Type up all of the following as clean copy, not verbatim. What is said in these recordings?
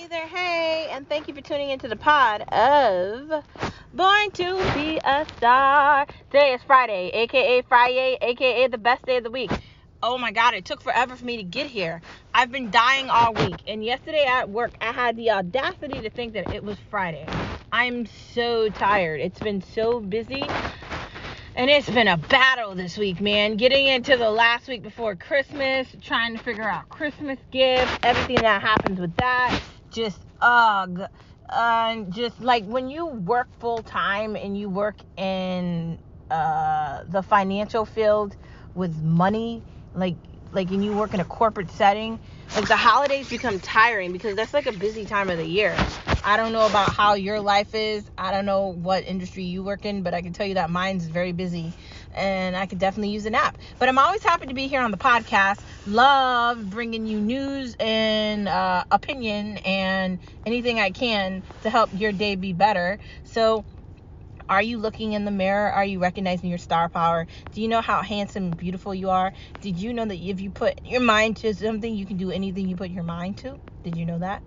Hey there, hey, and thank you for tuning into the pod of Born to Be a Star. Today is Friday, aka the best day of the week. Oh my God, it took forever for me to get here. I've been dying all week, and yesterday at work, I had the audacity to think that it was Friday. I'm so tired. It's been so busy. And it's been a battle this week, man. Getting into the last week before Christmas, trying to figure out Christmas gifts, everything that happens with that. Just like when you work full time and you work in the financial field with money, like and you work in a corporate setting, like the holidays become tiring because that's like a busy time of the year. I don't know about how your life is. I don't know what industry you work in, but I can tell you that mine's very busy and I could definitely use a nap. But I'm always happy to be here on the podcast. Love bringing you news and opinion and anything I can to help your day be better. So are you looking in the mirror? Are you recognizing your star power? Do you know how handsome and beautiful you are? Did you know that if you put your mind to something, you can do anything you put your mind to? Did you know that?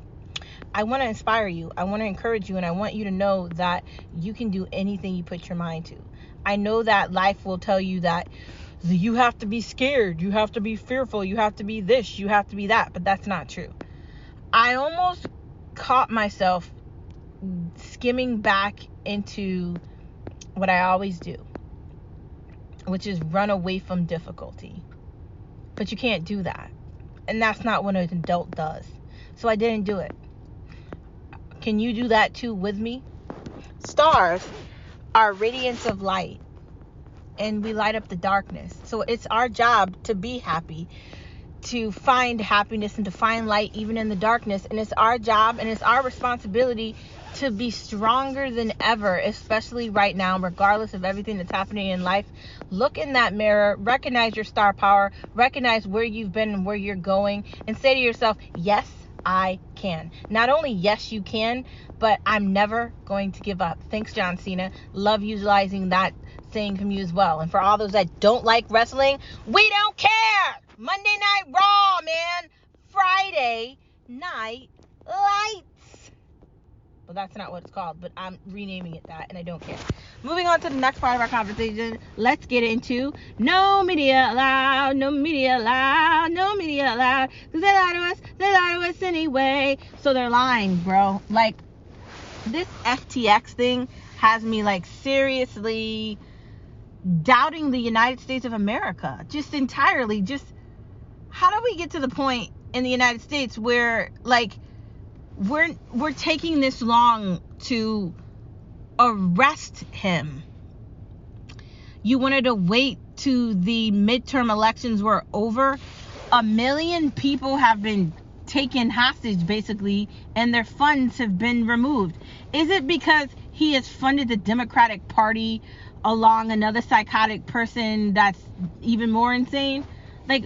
I want to inspire you. I want to encourage you, and I want you to know that you can do anything you put your mind to. I know that life will tell you that you have to be scared, you have to be fearful, you have to be this, you have to be that, but that's not true. I almost caught myself skimming back into what I always do, which is run away from difficulty. But you can't do that. And that's not what an adult does. So I didn't do it. Can you do that too with me? Stars are radiance of light, and we light up the darkness. So it's our job to be happy, to find happiness and to find light even in the darkness. And it's our job and it's our responsibility to be stronger than ever, especially right now, regardless of everything that's happening in life. Look in that mirror, recognize your star power, recognize where you've been and where you're going, and say to yourself, yes, I can. Not only yes, you can, but I'm never going to give up. Thanks, John Cena. Love utilizing that saying from you as well. And for all those that don't like wrestling, we don't care. Monday Night Raw, man. Friday Night Lights. Well, that's not what it's called, but I'm renaming it that, and I don't care. Moving on to the next part of our conversation, let's get into no media allowed, no media allowed, no media allowed, because they lie to us anyway. So they're lying, bro. Like, this FTX thing has me, like, seriously doubting the United States of America. Just entirely. Just, how do we get to the point in the United States where, like, we're taking this long to arrest him? You wanted to wait till the midterm elections were over. 1 million people have been taken hostage, basically, and their funds have been removed. Is it because he has funded the Democratic Party along another psychotic person that's even more insane? Like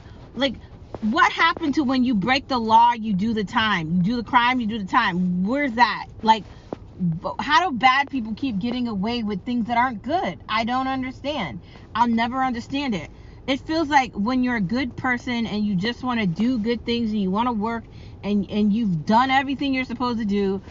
what happened to when you break the law, you do the time? You do the crime, you do the time. Where's that? Like, how do bad people keep getting away with things that aren't good? I don't understand. I'll never understand it. It feels like when you're a good person and you just want to do good things and you want to work and you've done everything you're supposed to do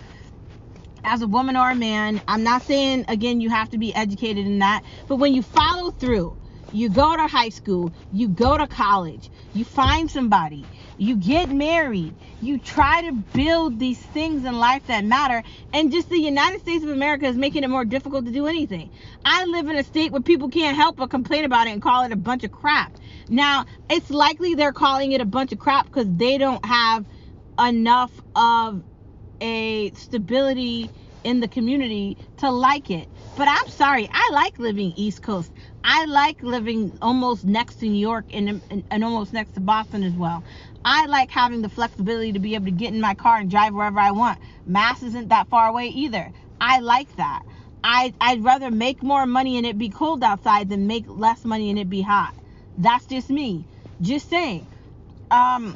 as a woman or a man. I'm not saying, again, you have to be educated in that, but when you follow through, you go to high school, you go to college, you find somebody, you get married, you try to build these things in life that matter, and just the United States of America is making it more difficult to do anything. I live in a state where people can't help but complain about it and call it a bunch of crap. Now, it's likely they're calling it a bunch of crap because they don't have enough of a stability in the community to like it. But I'm sorry, I like living East Coast. I like living almost next to New York and almost next to Boston as well. I like having the flexibility to be able to get in my car and drive wherever I want. Mass isn't that far away either. I like that. I'd rather make more money and it be cold outside than make less money and it be hot. That's just me. Just saying. But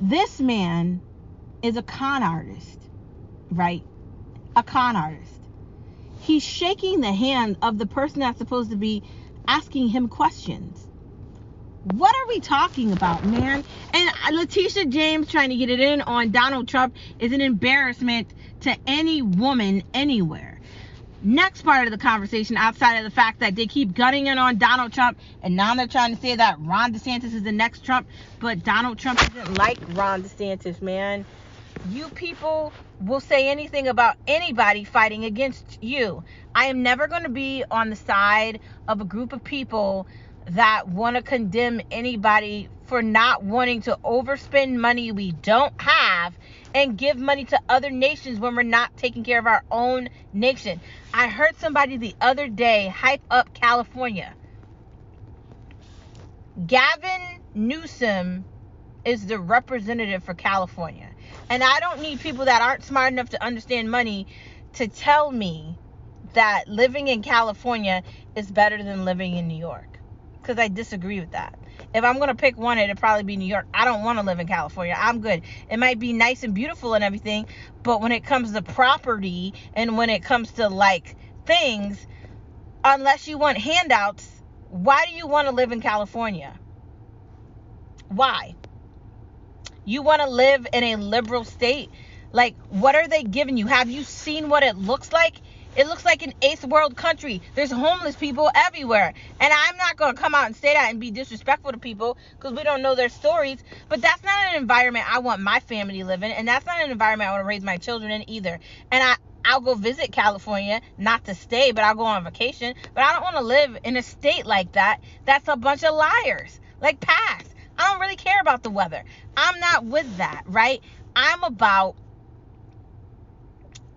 this man is a con artist, right? A con artist. He's shaking the hand of the person that's supposed to be asking him questions. What are we talking about, man? And Letitia James trying to get it in on Donald Trump is an embarrassment to any woman anywhere. Next part of the conversation, outside of the fact that they keep gunning in on Donald Trump, and now they're trying to say that Ron DeSantis is the next Trump, but Donald Trump isn't like Ron DeSantis, man. You people will say anything about anybody fighting against you. I am never going to be on the side of a group of people that want to condemn anybody for not wanting to overspend money we don't have and give money to other nations when we're not taking care of our own nation. I heard somebody the other day hype up California. Gavin Newsom is the representative for California. And I don't need people that aren't smart enough to understand money to tell me that living in California is better than living in New York. Because I disagree with that. If I'm going to pick one, it'd probably be New York. I don't want to live in California. I'm good. It might be nice and beautiful and everything, but when it comes to property and when it comes to like things, unless you want handouts, why do you want to live in California? Why? You want to live in a liberal state? Like, what are they giving you? Have you seen what it looks like? It looks like an eighth world country. There's homeless people everywhere. And I'm not going to come out and say that and be disrespectful to people because we don't know their stories. But that's not an environment I want my family to live in. And that's not an environment I want to raise my children in either. And I'll go visit California, not to stay, but I'll go on vacation. But I don't want to live in a state like that. That's a bunch of liars. Like, pass. I don't really care about the weather. I'm not with that, right? I'm about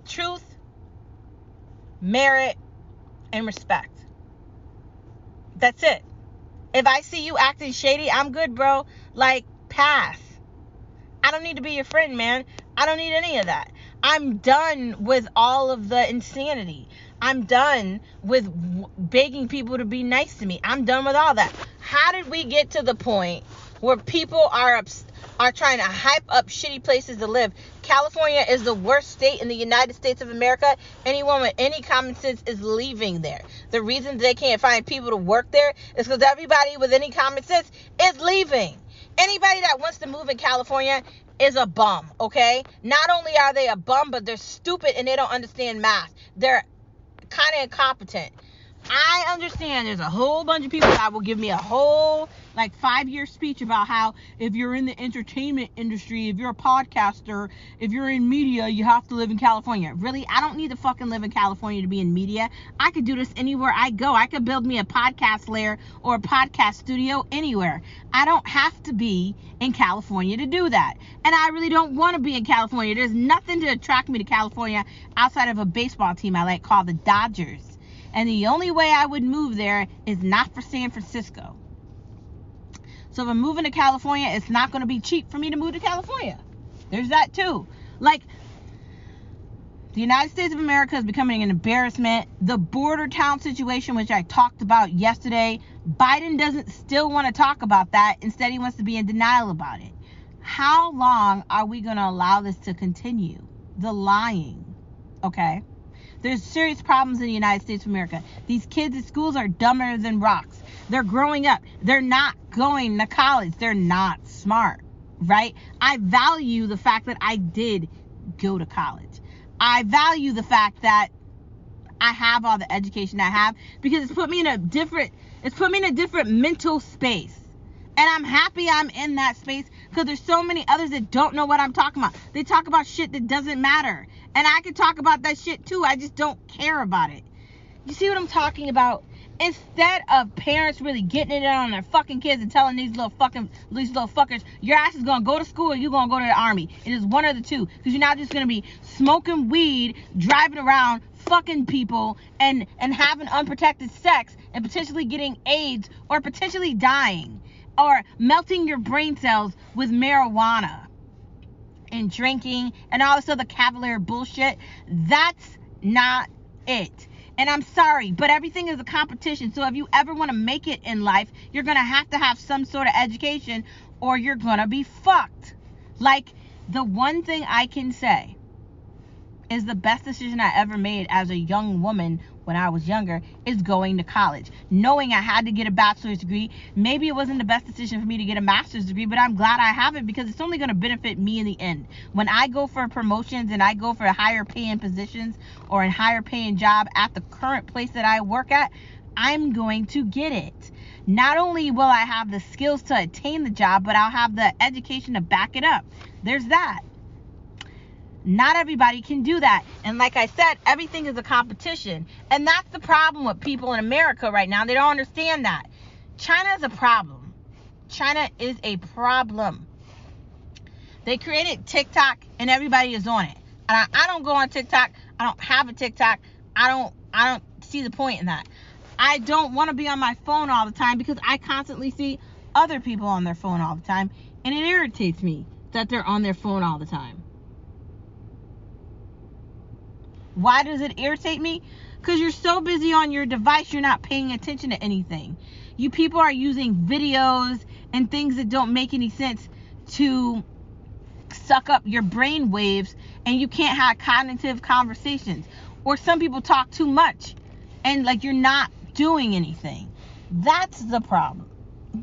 truth, merit, and respect. That's it. If I see you acting shady, I'm good, bro. Like, pass. I don't need to be your friend, man. I don't need any of that. I'm done with all of the insanity. I'm done with begging people to be nice to me. I'm done with all that. How did we get to the point where people are trying to hype up shitty places to live? California is the worst state in the United States of America. Anyone with any common sense is leaving there. The reason they can't find people to work there is because everybody with any common sense is leaving. Anybody that wants to move in California is a bum, okay? Not only are they a bum, but they're stupid and they don't understand math. They're kind of incompetent. I understand there's a whole bunch of people that will give me a whole 5-year speech about how if you're in the entertainment industry, if you're a podcaster, if you're in media, you have to live in California. Really? I don't need to fucking live in California to be in media. I could do this anywhere I go. I could build me a podcast lair or a podcast studio anywhere. I don't have to be in California to do that. And I really don't want to be in California. There's nothing to attract me to California outside of a baseball team I like called the Dodgers. And the only way I would move there is not for San Francisco. So if I'm moving to California, it's not going to be cheap for me to move to California. There's that too. The United States of America is becoming an embarrassment. The border town situation, which I talked about yesterday, Biden doesn't still want to talk about that. Instead, he wants to be in denial about it. How long are we going to allow this to continue? The lying. Okay? There's serious problems in the United States of America. These kids at schools are dumber than rocks. They're growing up. They're not going to college. They're not smart, right? I value the fact that I did go to college. I value the fact that I have all the education I have because it's put me in a different mental space. And I'm happy I'm in that space because there's so many others that don't know what I'm talking about. They talk about shit that doesn't matter. And I could talk about that shit too. I just don't care about it. You see what I'm talking about? Instead of parents really getting it on their fucking kids and telling these little fuckers, your ass is going to go to school or you're going to go to the army. It is one of the two. Because you're not just going to be smoking weed, driving around, fucking people, and having unprotected sex and potentially getting AIDS or potentially dying. Or melting your brain cells with marijuana and drinking and all this other cavalier bullshit. That's not it. And I'm sorry, but everything is a competition. So if you ever want to make it in life, you're going to have some sort of education or you're going to be fucked. The one thing I can say is the best decision I ever made as a young woman when I was younger is going to college, knowing I had to get a bachelor's degree. Maybe it wasn't the best decision for me to get a master's degree, but I'm glad I have it because it's only going to benefit me in the end. When I go for promotions and I go for higher paying positions or a higher paying job at the current place that I work at, I'm going to get it. Not only will I have the skills to attain the job, but I'll have the education to back it up. There's that. Not everybody can do that. And like I said, everything is a competition. And that's the problem with people in America right now. They don't understand that. China is a problem. China is a problem. They created TikTok and everybody is on it. And I don't go on TikTok. I don't have a TikTok. I don't see the point in that. I don't want to be on my phone all the time because I constantly see other people on their phone all the time. And it irritates me that they're on their phone all the time. Why does it irritate me? Because you're so busy on your device, you're not paying attention to anything. You people are using videos and things that don't make any sense to suck up your brain waves, and you can't have cognitive conversations. Or some people talk too much and like you're not doing anything. That's the problem.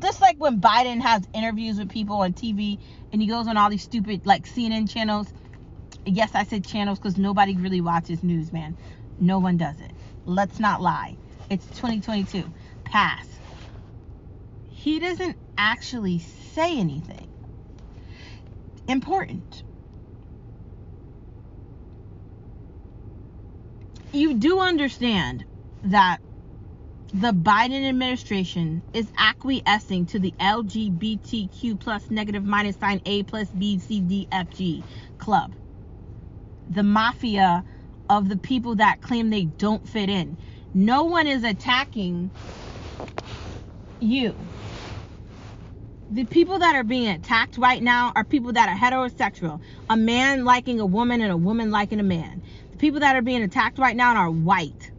Just like when Biden has interviews with people on TV and he goes on all these stupid like CNN channels. Yes, I said channels because nobody really watches news, man. No one does it. Let's not lie. It's 2022. Pass. He doesn't actually say anything important. You do understand that the Biden administration is acquiescing to the LGBTQ plus negative minus sign A plus B C D F G club. The mafia of the people that claim they don't fit in. No one is attacking you. The people that are being attacked right now are people that are heterosexual. A man liking a woman and a woman liking a man. The people that are being attacked right now are white.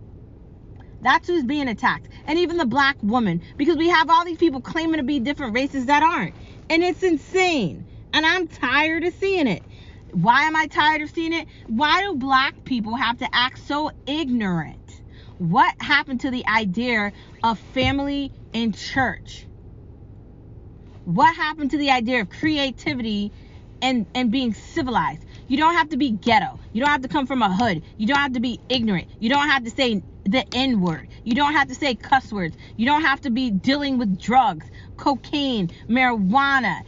That's who's being attacked. And even the black woman. Because we have all these people claiming to be different races that aren't. And it's insane. And I'm tired of seeing it. Why am I tired of seeing it? Why do black people have to act so ignorant? What happened to the idea of family and church? What happened to the idea of creativity and being civilized? You don't have to be ghetto. You don't have to come from a hood. You don't have to be ignorant. You don't have to say the N-word. You don't have to say cuss words. You don't have to be dealing with drugs, cocaine, marijuana,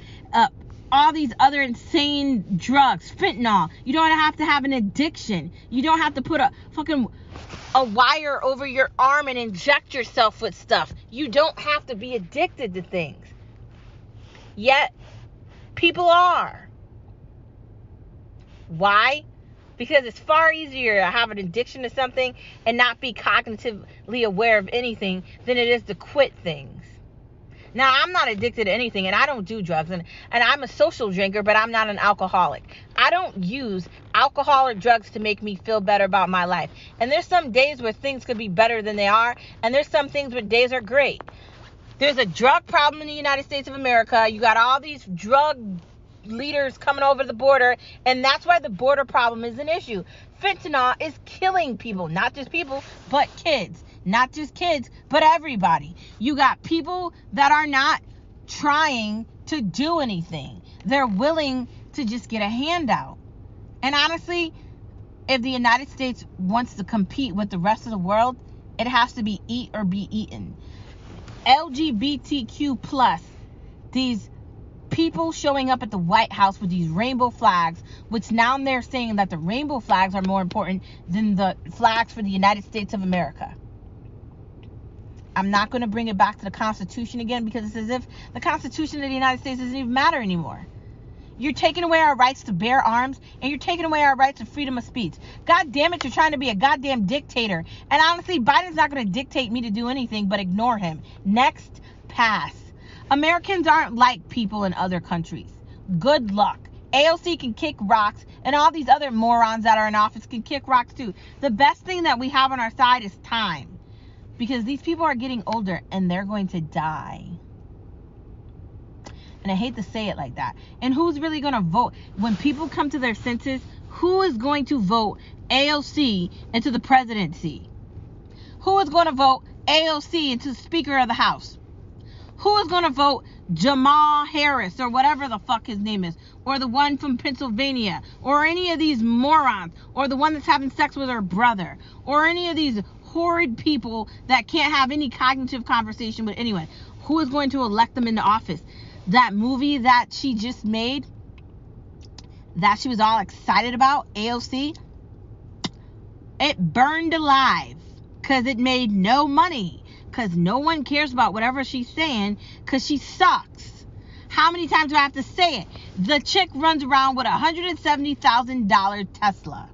all these other insane drugs, fentanyl. You don't have to have an addiction. You don't have to put a wire over your arm and inject yourself with stuff. You don't have to be addicted to things. Yet, people are. Why? Because it's far easier to have an addiction to something and not be cognitively aware of anything than it is to quit things. Now, I'm not addicted to anything, and I don't do drugs, and I'm a social drinker, but I'm not an alcoholic. I don't use alcohol or drugs to make me feel better about my life. And there's some days where things could be better than they are, and there's some things where days are great. There's a drug problem in the United States of America. You got all these drug leaders coming over the border, and that's why the border problem is an issue. Fentanyl is killing people, not just people, but kids. Not just kids, but everybody. You got people that are not trying to do anything. They're willing to just get a handout. And honestly, if the United States wants to compete with the rest of the world, it has to be eat or be eaten. LGBTQ plus, these people showing up at the White House with these rainbow flags, which now they're saying that the rainbow flags are more important than the flags for the United States of America. I'm not going to bring it back to the Constitution again because it's as if the Constitution of the United States doesn't even matter anymore. You're taking away our rights to bear arms, and you're taking away our rights to freedom of speech. God damn it, you're trying to be a goddamn dictator. And honestly, Biden's not going to dictate me to do anything but ignore him. Next, pass. Americans aren't like people in other countries. Good luck. AOC can kick rocks, and all these other morons that are in office can kick rocks too. The best thing that we have on our side is time. Because these people are getting older and they're going to die. And I hate to say it like that. And who's really going to vote? When people come to their senses, who is going to vote AOC into the presidency? Who is going to vote AOC into Speaker of the House? Who is going to vote Jamal Harris or whatever the fuck his name is, or the one from Pennsylvania, or any of these morons, or the one that's having sex with her brother, or any of these horrid people that can't have any cognitive conversation with anyone? Who is going to elect them into office? That movie that she just made, that she was all excited about, AOC, it burned alive because it made no money, because no one cares about whatever she's saying, because she sucks. How many times do I have to say it? The chick runs around with a $170,000 Tesla.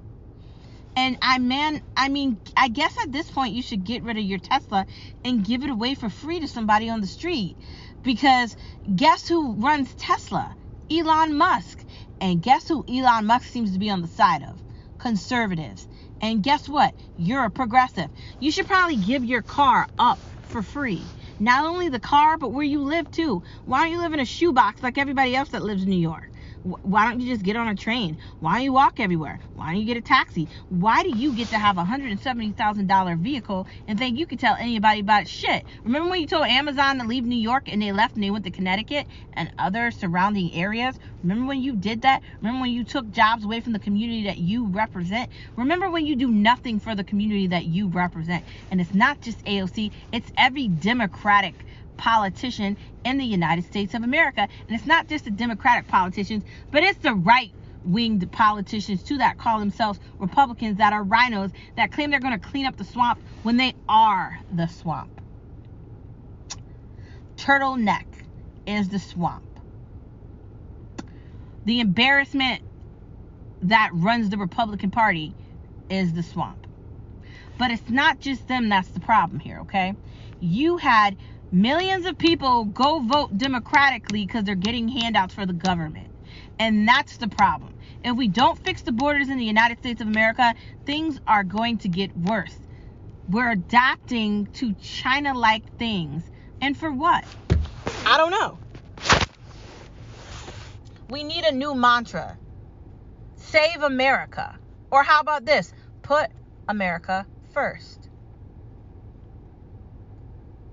And I guess at this point you should get rid of your Tesla and give it away for free to somebody on the street. Because guess who runs Tesla? Elon Musk. And guess who Elon Musk seems to be on the side of? Conservatives. And guess what? You're a progressive. You should probably give your car up for free. Not only the car, but where you live too. Why don't you live in a shoebox like everybody else that lives in New York? Why don't you just get on a train? Why don't you walk everywhere? Why don't you get a taxi? Why do you get to have a $170,000 vehicle and think you can tell anybody about shit? Remember when you told Amazon to leave New York and they left and they went to Connecticut and other surrounding areas? Remember when you did that? Remember when you took jobs away from the community that you represent? Remember when you do nothing for the community that you represent? And it's not just AOC, it's every Democratic politician in the United States of America. And it's not just the Democratic politicians, but it's the right-winged politicians too that call themselves Republicans, that are rhinos, that claim they're going to clean up the swamp when they are the swamp. Turtleneck is the swamp. The embarrassment that runs the Republican Party is the swamp. But it's not just them that's the problem here, okay? You had millions of people go vote democratically because they're getting handouts for the government. And that's the problem. If we don't fix the borders in the United States of America, things are going to get worse. We're adapting to China-like things. And for what? I don't know. We need a new mantra. Save America. Or how about this? Put America first.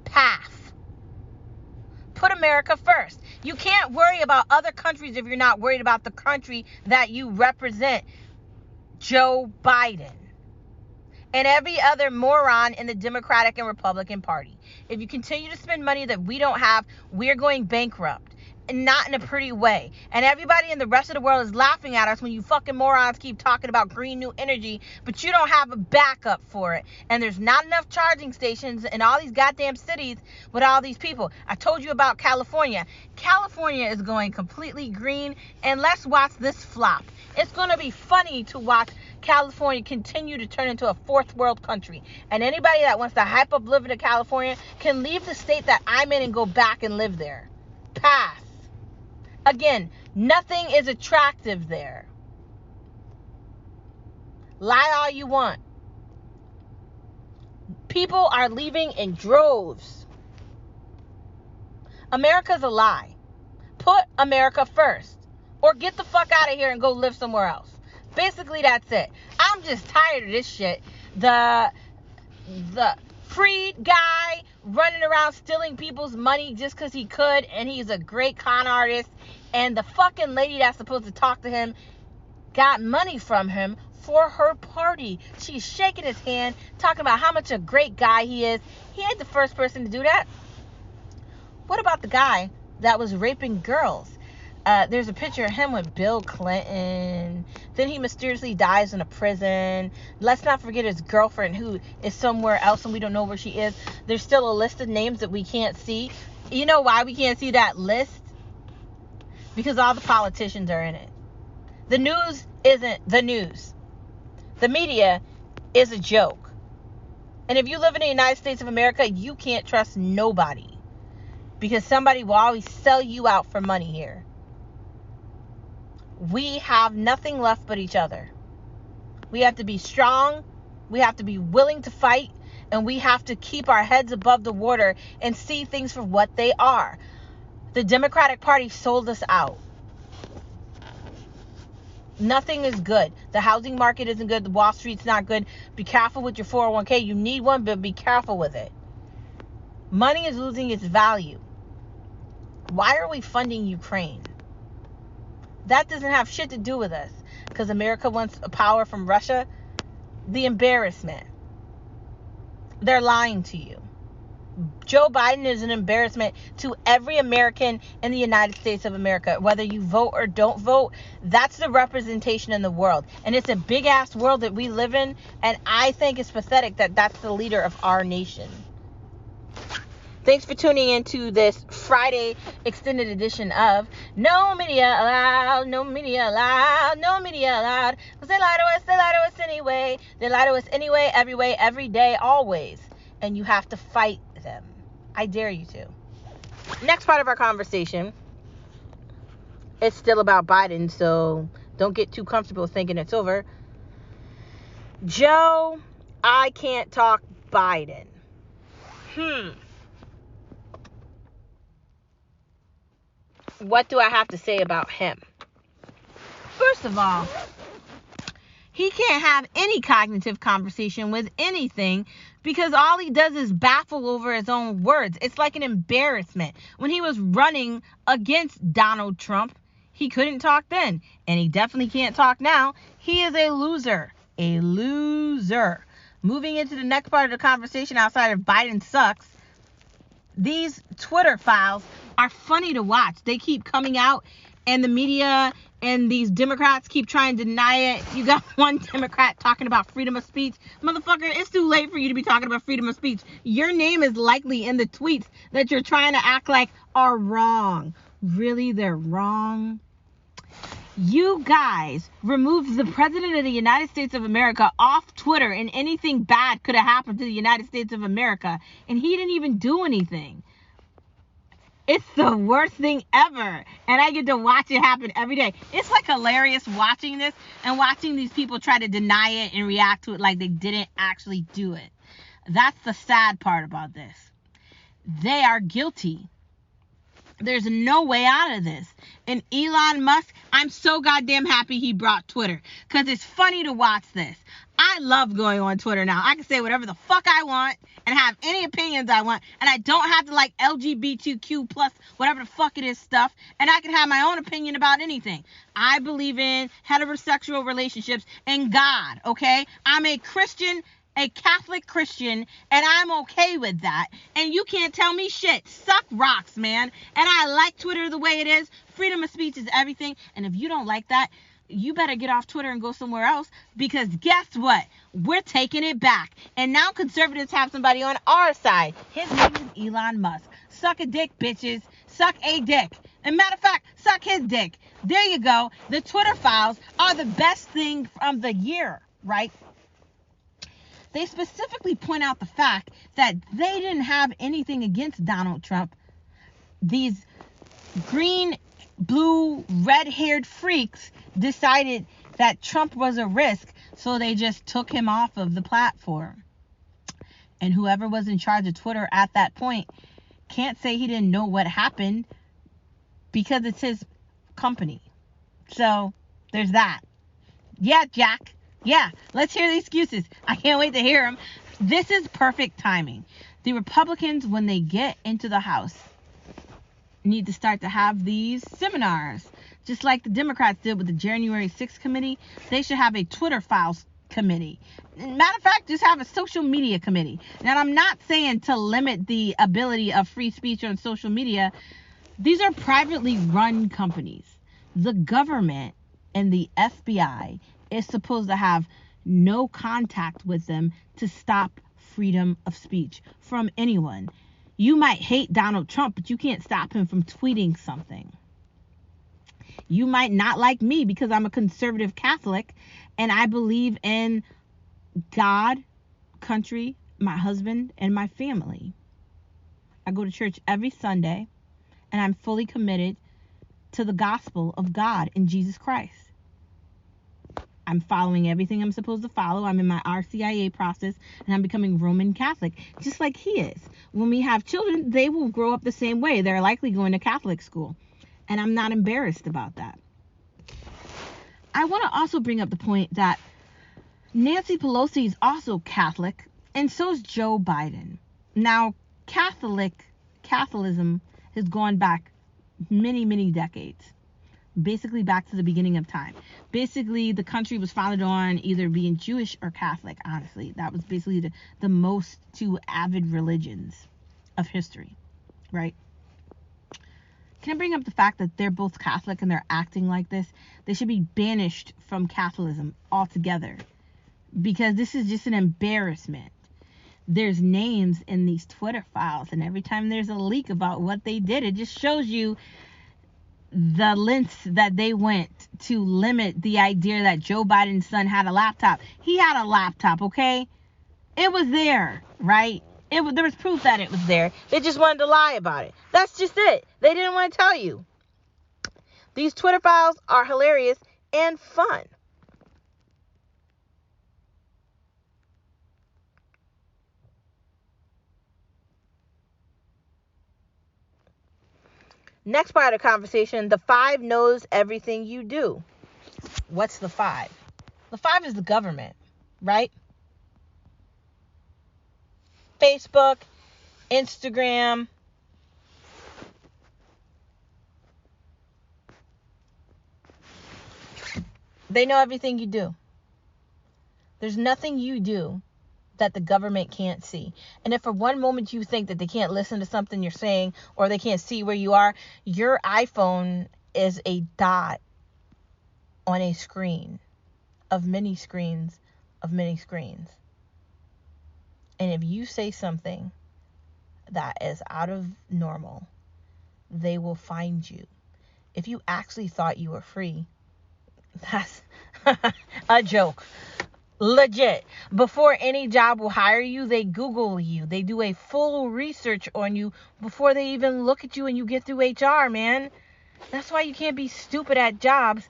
Path. Put America first. You can't worry about other countries if you're not worried about the country that you represent. Joe Biden and every other moron in the Democratic and Republican Party. If you continue to spend money that we don't have, we're going bankrupt. And not in a pretty way. And everybody in the rest of the world is laughing at us when you fucking morons keep talking about green new energy, but you don't have a backup for it. And there's not enough charging stations in all these goddamn cities with all these people. I told you about California. California is going completely green, and let's watch this flop. It's going to be funny to watch California continue to turn into a fourth world country. And anybody that wants to hype up living in California can leave the state that I'm in and go back and live there. Pass. Again, nothing is attractive there. Lie all you want. People are leaving in droves. America's a lie. Put America first. Or get the fuck out of here and go live somewhere else. Basically, that's it. I'm just tired of this shit. The freed guy running around stealing people's money just because he could, and he's a great con artist, and the fucking lady that's supposed to talk to him got money from him for her party. She's shaking his hand, talking about how much a great guy he is. He ain't the first person to do that. What about the guy that was raping girls? There's a picture of him with Bill Clinton. Then he mysteriously dies in a prison. Let's not forget his girlfriend, who is somewhere else and we don't know where she is. There's still a list of names that we can't see. You know why we can't see that list? Because all the politicians are in it. The news isn't the news. The media is a joke. And if you live in the United States of America, you can't trust nobody. Because somebody will always sell you out for money here. We have nothing left but each other. We have to be strong. We have to be willing to fight. And we have to keep our heads above the water and see things for what they are. The Democratic Party sold us out. Nothing is good. The housing market isn't good. The Wall Street's not good. Be careful with your 401k. You need one, but be careful with it. Money is losing its value. Why are we funding Ukraine? That doesn't have shit to do with us. Because America wants power from Russia. The embarrassment. They're lying to you. Joe Biden is an embarrassment to every American in the United States of America. Whether you vote or don't vote, that's the representation in the world. And it's a big ass world that we live in. And I think it's pathetic that that's the leader of our nation. Thanks for tuning in to this Friday extended edition of No Media Allowed, No Media Allowed, No Media Allowed. Because they lie to us anyway. They lie to us anyway, every way, every day, always. And you have to fight them. I dare you to. Next part of our conversation, it's still about Biden, so don't get too comfortable thinking it's over. Joe, I can't talk Biden. What do I have to say about him? First of all, he can't have any cognitive conversation with anything because all he does is baffle over his own words. It's like an embarrassment. When he was running against Donald Trump, he couldn't talk then, and he definitely can't talk now. He is a loser. A loser. Moving into the next part of the conversation outside of Biden sucks, these Twitter files are funny to watch. They keep coming out, and the media and these Democrats keep trying to deny it. You got one Democrat talking about freedom of speech. Motherfucker, it's too late for you to be talking about freedom of speech. Your name is likely in the tweets that you're trying to act like are wrong. Really, they're wrong? You guys removed the President of the United States of America off Twitter, and anything bad could have happened to the United States of America, and he didn't even do anything. It's the worst thing ever, and I get to watch it happen every day. It's like hilarious watching this and watching these people try to deny it and react to it like they didn't actually do it. That's the sad part about this. They are guilty. There's no way out of this. And Elon Musk, I'm so goddamn happy he brought Twitter, because it's funny to watch this. I love going on Twitter now. I can say whatever the fuck I want and have any opinions I want, and I don't have to like LGBTQ plus whatever the fuck it is stuff, and I can have my own opinion about anything. I believe in heterosexual relationships and God, okay? I'm a Christian, a Catholic Christian, and I'm okay with that. And you can't tell me shit. Suck rocks, man. And I like Twitter the way it is. Freedom of speech is everything. And if you don't like that, you better get off Twitter and go somewhere else, because guess what? We're taking it back. And now conservatives have somebody on our side. His name is Elon Musk. Suck a dick, bitches. Suck a dick. And matter of fact, suck his dick. There you go. The Twitter files are the best thing from the year, right? They specifically point out the fact that they didn't have anything against Donald Trump. These green, blue, red-haired freaks decided that Trump was a risk, so they just took him off of the platform. And whoever was in charge of Twitter at that point can't say he didn't know what happened, because it's his company. So there's that. Yeah, Jack. Yeah, let's hear the excuses. I can't wait to hear them. This is perfect timing. The Republicans, when they get into the House, need to start to have these seminars. Just like the Democrats did with the January 6th committee, they should have a Twitter files committee. Matter of fact, just have a social media committee. Now, I'm not saying to limit the ability of free speech on social media. These are privately run companies. The government and the FBI is supposed to have no contact with them to stop freedom of speech from anyone. You might hate Donald Trump, but you can't stop him from tweeting something. You might not like me because I'm a conservative Catholic and I believe in God, country, my husband, and my family. I go to church every Sunday, and I'm fully committed to the gospel of God in Jesus Christ. I'm following everything I'm supposed to follow. I'm in my RCIA process, and I'm becoming Roman Catholic, just like he is. When we have children, they will grow up the same way. They're likely going to Catholic school, and I'm not embarrassed about that. I want to also bring up the point that Nancy Pelosi is also Catholic, and so is Joe Biden. Now, Catholicism has gone back many, many decades. Basically back to the beginning of time. Basically, the country was founded on either being Jewish or Catholic, honestly. That was basically the most two avid religions of history, right? Can I bring up the fact that they're both Catholic and they're acting like this? They should be banished from Catholicism altogether, because this is just an embarrassment. There's names in these Twitter files, and every time there's a leak about what they did, it just shows you the lengths that they went to limit the idea that Joe Biden's son had a laptop. He had a laptop, okay? It was there, right? There was proof that it was there. They just wanted to lie about it. That's just it. They didn't want to tell you. These Twitter files are hilarious and fun. Next part of the conversation, the 5 knows everything you do. What's the 5? The 5 is the government, right? Facebook, Instagram, they know everything you do. There's nothing you do that the government can't see. And if for one moment you think that they can't listen to something you're saying, or they can't see where you are, your iPhone is a dot on a screen of many screens of many screens. And if you say something that is out of normal, they will find you. If you actually thought you were free, that's a joke. Legit. Before any job will hire you, they Google you. They do a full research on you before they even look at you and you get through HR, man. That's why you can't be stupid at jobs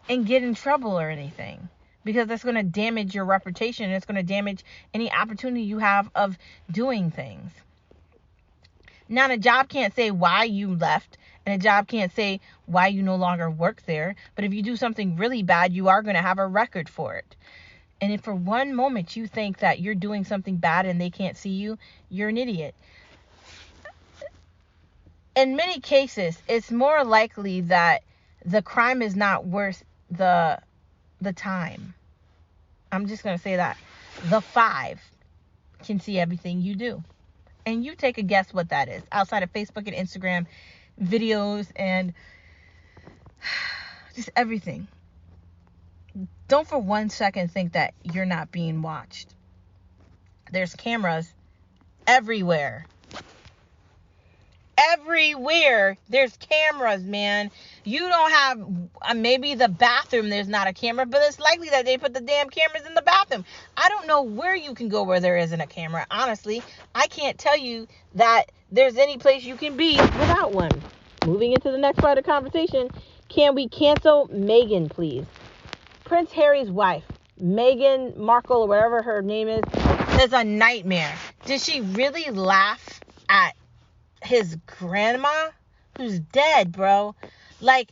and get in trouble or anything, because that's going to damage your reputation. It's going to damage any opportunity you have of doing things. Now, the job can't say why you left, and a job can't say why you no longer work there. But if you do something really bad, you are going to have a record for it. And if for one moment you think that you're doing something bad and they can't see you, you're an idiot. In many cases, it's more likely that the crime is not worth the time. I'm just going to say that. The 5 can see everything you do. And you take a guess what that is. Outside of Facebook and Instagram videos and just everything. Don't for 1 second think that you're not being watched. There's cameras everywhere. Everywhere there's cameras, man. You don't have, maybe the bathroom there's not a camera, but it's likely that they put the damn cameras in the bathroom. I don't know where you can go where there isn't a camera. Honestly, I can't tell you that there's any place you can be without one. Moving into the next part of the conversation, can we cancel Meghan, please? Prince Harry's wife, Meghan Markle, or whatever her name is a nightmare. Did she really laugh at his grandma who's dead, bro? Like,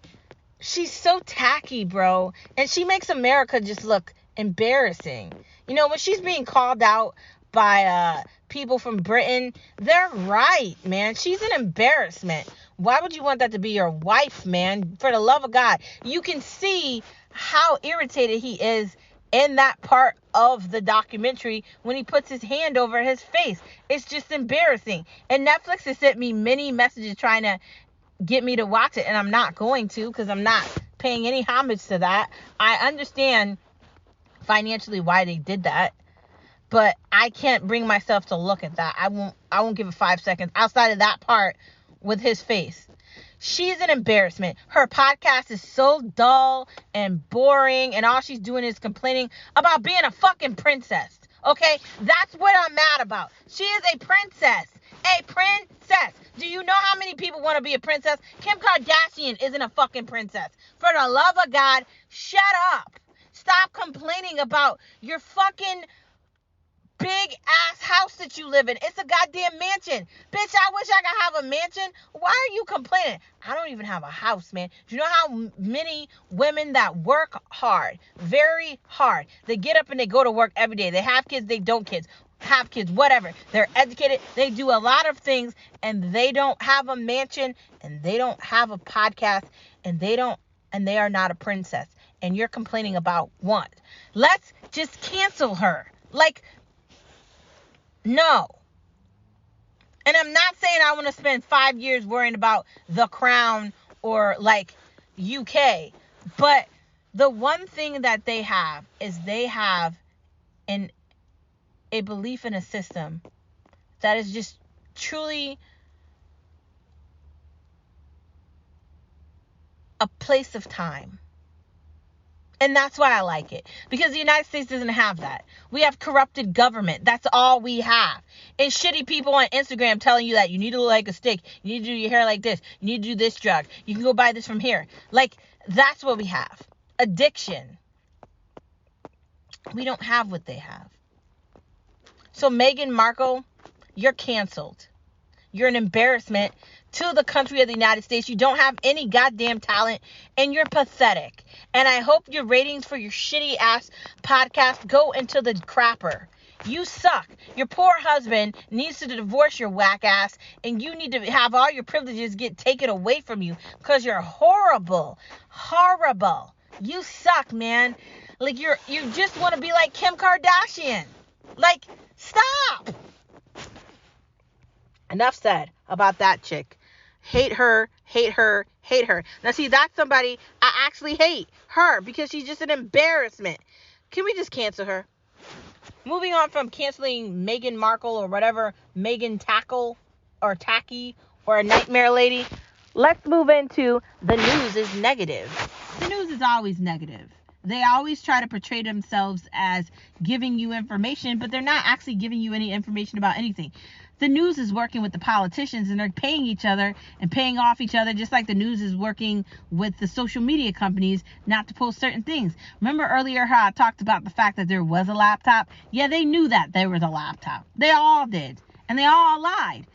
she's so tacky, bro. And she makes America just look embarrassing. You know, when she's being called out by people from Britain, they're right, man. She's an embarrassment. Why would you want that to be your wife, man? For the love of God. You can see how irritated he is in that part of the documentary when he puts his hand over his face. It's just embarrassing. And Netflix has sent me many messages trying to get me to watch it, and I'm not going to, because I'm not paying any homage to that. I understand financially why they did that, but I can't bring myself to look at that. I won't give it 5 seconds outside of that part with his face. She's an embarrassment. Her podcast is so dull and boring, and all she's doing is complaining about being a fucking princess. Okay? That's what I'm mad about. She is a princess. A princess. Do you know how many people want to be a princess? Kim Kardashian isn't a fucking princess. For the love of God, shut up. Stop complaining about your fucking big ass house that you live in. It's a goddamn mansion. Bitch, I wish I could have a mansion. Why are you complaining? I don't even have a house, man. Do you know how many women that work hard, very hard, they get up and they go to work every day. They have kids, they don't have kids, whatever. They're educated. They do a lot of things, and they don't have a mansion, and they don't have a podcast, and they are not a princess. And you're complaining about what? Let's just cancel her. Like, no. And I'm not saying I want to spend 5 years worrying about The Crown or like UK. But the one thing that they have is they have a belief in a system that is just truly a place of time. And that's why I like it. Because the United States doesn't have that. We have corrupted government. That's all we have. And shitty people on Instagram telling you that you need to look like a stick. You need to do your hair like this. You need to do this drug. You can go buy this from here. Like, that's what we have. Addiction. We don't have what they have. So Meghan Markle, you're canceled. You're an embarrassment to the country of the United States. You don't have any goddamn talent, and you're pathetic. And I hope your ratings for your shitty ass podcast go into the crapper. You suck. Your poor husband needs to divorce your whack ass, and you need to have all your privileges get taken away from you because you're horrible. Horrible. You suck, man. Like, you just want to be like Kim Kardashian. Like, stop. Enough said about that chick. Hate her, hate her, hate her. Now, see, that's somebody I actually hate. Her, because she's just an embarrassment. Can we just cancel her? Moving on from canceling Meghan Markle or whatever, Meghan Tackle or Tacky or a nightmare lady, let's move into the news is negative. The news is always negative. They always try to portray themselves as giving you information, but they're not actually giving you any information about anything. The news is working with the politicians, and they're paying each other and paying off each other, just like the news is working with the social media companies not to post certain things. Remember earlier how I talked about the fact that there was a laptop? Yeah, they knew that there was a laptop. They all did. And they all lied.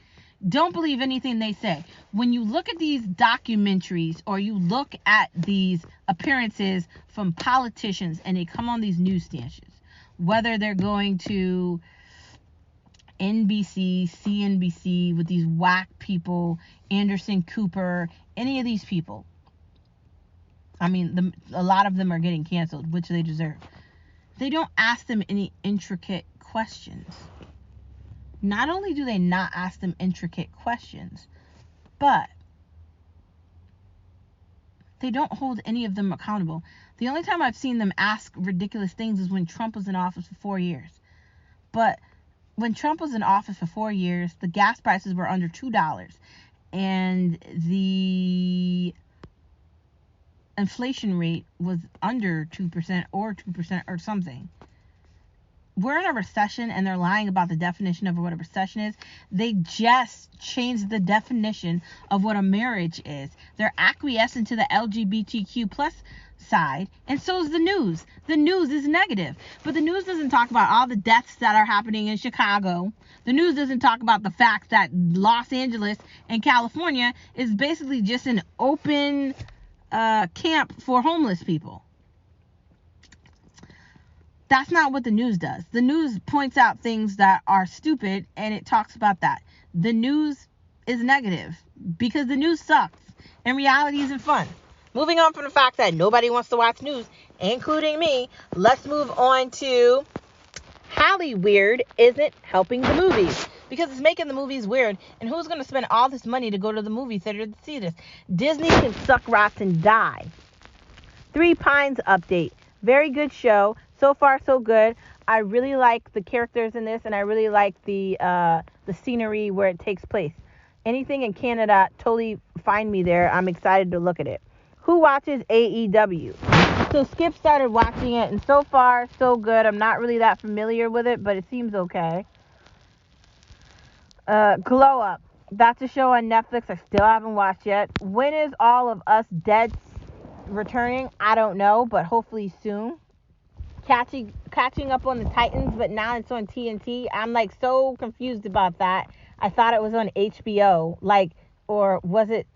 Don't believe anything they say. When you look at these documentaries or you look at these appearances from politicians and they come on these news stations, whether they're going to NBC, CNBC with these whack people, Anderson Cooper, any of these people. I mean, a lot of them are getting canceled, which they deserve. They don't ask them any intricate questions. Not only do they not ask them intricate questions, but they don't hold any of them accountable. The only time I've seen them ask ridiculous things is when Trump was in office for 4 years. But when Trump was in office for 4 years, the gas prices were under $2, and the inflation rate was under 2% or 2% or something. We're in a recession, and they're lying about the definition of what a recession is. They just changed the definition of what a marriage is. They're acquiescing to the LGBTQ plus side, and so is the news. The news is negative, but the news doesn't talk about all the deaths that are happening in Chicago. The news doesn't talk about the fact that Los Angeles and California is basically just an open camp for homeless people. That's not what the news does. The news points out things that are stupid, and it talks about that. The news is negative because the news sucks, and reality isn't fun. Moving on from the fact that nobody wants to watch news, including me, let's move on to Hollyweird isn't helping the movies because it's making the movies weird. And who's going to spend all this money to go to the movie theater to see this? Disney can suck rocks and die. Three Pines update. Very good show. So far, so good. I really like the characters in this, and I really like the scenery where it takes place. Anything in Canada, totally find me there. I'm excited to look at it. Who watches AEW? So Skip started watching it, and so far, so good. I'm not really that familiar with it, but it seems okay. Glow Up. That's a show on Netflix I still haven't watched yet. When is All of Us Dead returning? I don't know, but hopefully soon. catching up on the Titans, but now it's on TNT. I'm like so confused about that. I thought it was on HBO, like, or was it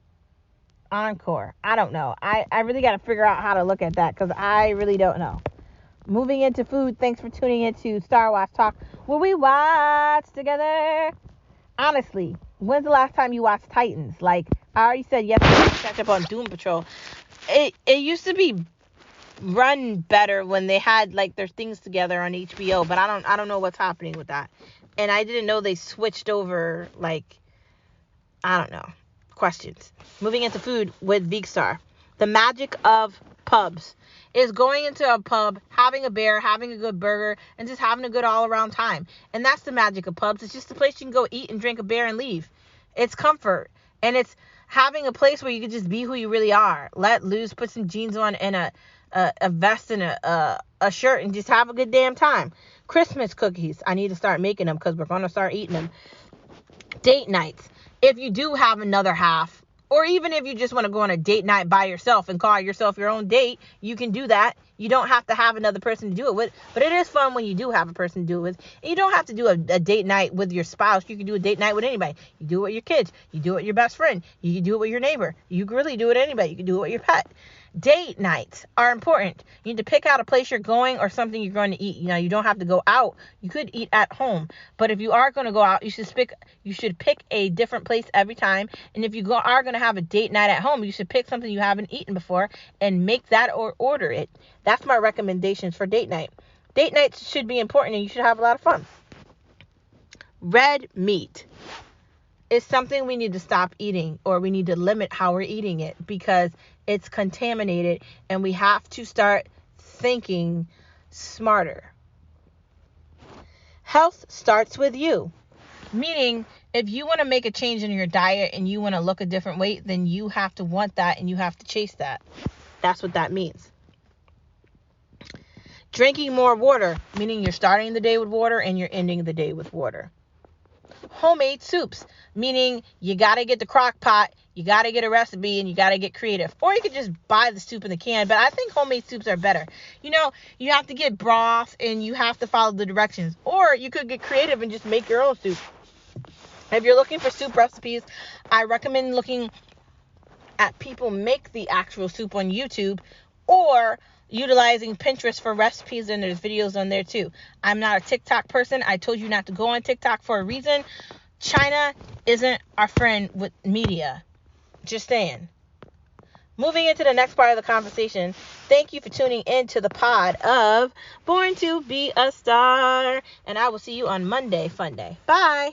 Encore? I don't know. I really got to figure out how to look at that because I really don't know. Moving into food, thanks for tuning into Star Watch Talk, where we watch together. Honestly, when's the last time you watched Titans? Like, I already said yesterday, catch up on Doom Patrol. It used to be run better when they had like their things together on HBO, but I don't know what's happening with that. And I didn't know they switched over, like, I don't know. Questions. Moving into food with Veekstar. The magic of pubs is going into a pub, having a beer, having a good burger, and just having a good all-around time. And that's the magic of pubs. It's just a place you can go eat and drink a beer and leave. It's comfort. And it's having a place where you can just be who you really are. Let loose, put some jeans on and a vest and a shirt and just have a good damn time. Christmas cookies. I need to start making them because we're going to start eating them. Date nights. If you do have another half, or even if you just want to go on a date night by yourself and call yourself your own date, you can do that. You don't have to have another person to do it with. But it is fun when you do have a person to do it with. And you don't have to do a date night with your spouse. You can do a date night with anybody. You do it with your kids. You do it with your best friend. You can do it with your neighbor. You can really do it with anybody. You can do it with your pet. Date nights are important. You need to pick out a place you're going or something you're going to eat. You know, you don't have to go out. You could eat at home. But if you are going to go out, you should pick a different place every time. And if you are going to have a date night at home, you should pick something you haven't eaten before and make that or order it. That's my recommendations for date night. Date nights should be important and you should have a lot of fun. Red meat is something we need to stop eating, or we need to limit how we're eating it because it's contaminated and we have to start thinking smarter. Health starts with you. Meaning, if you want to make a change in your diet and you want to look a different way, then you have to want that and you have to chase that. That's what that means. Drinking more water, meaning you're starting the day with water and you're ending the day with water. Homemade soups, meaning you got to get the crock pot, you got to get a recipe, and you got to get creative. Or you could just buy the soup in the can, but I think homemade soups are better. You know, you have to get broth and you have to follow the directions. Or you could get creative and just make your own soup. If you're looking for soup recipes, I recommend looking at people make the actual soup on YouTube or utilizing Pinterest for recipes, and there's videos on there too. I'm not a TikTok person. I told you not to go on TikTok for a reason. China isn't our friend with media. Just saying. Moving into the next part of the conversation, thank you for tuning in to the pod of Born to Be a Star, and I will see you on Monday, Fun Day. Bye.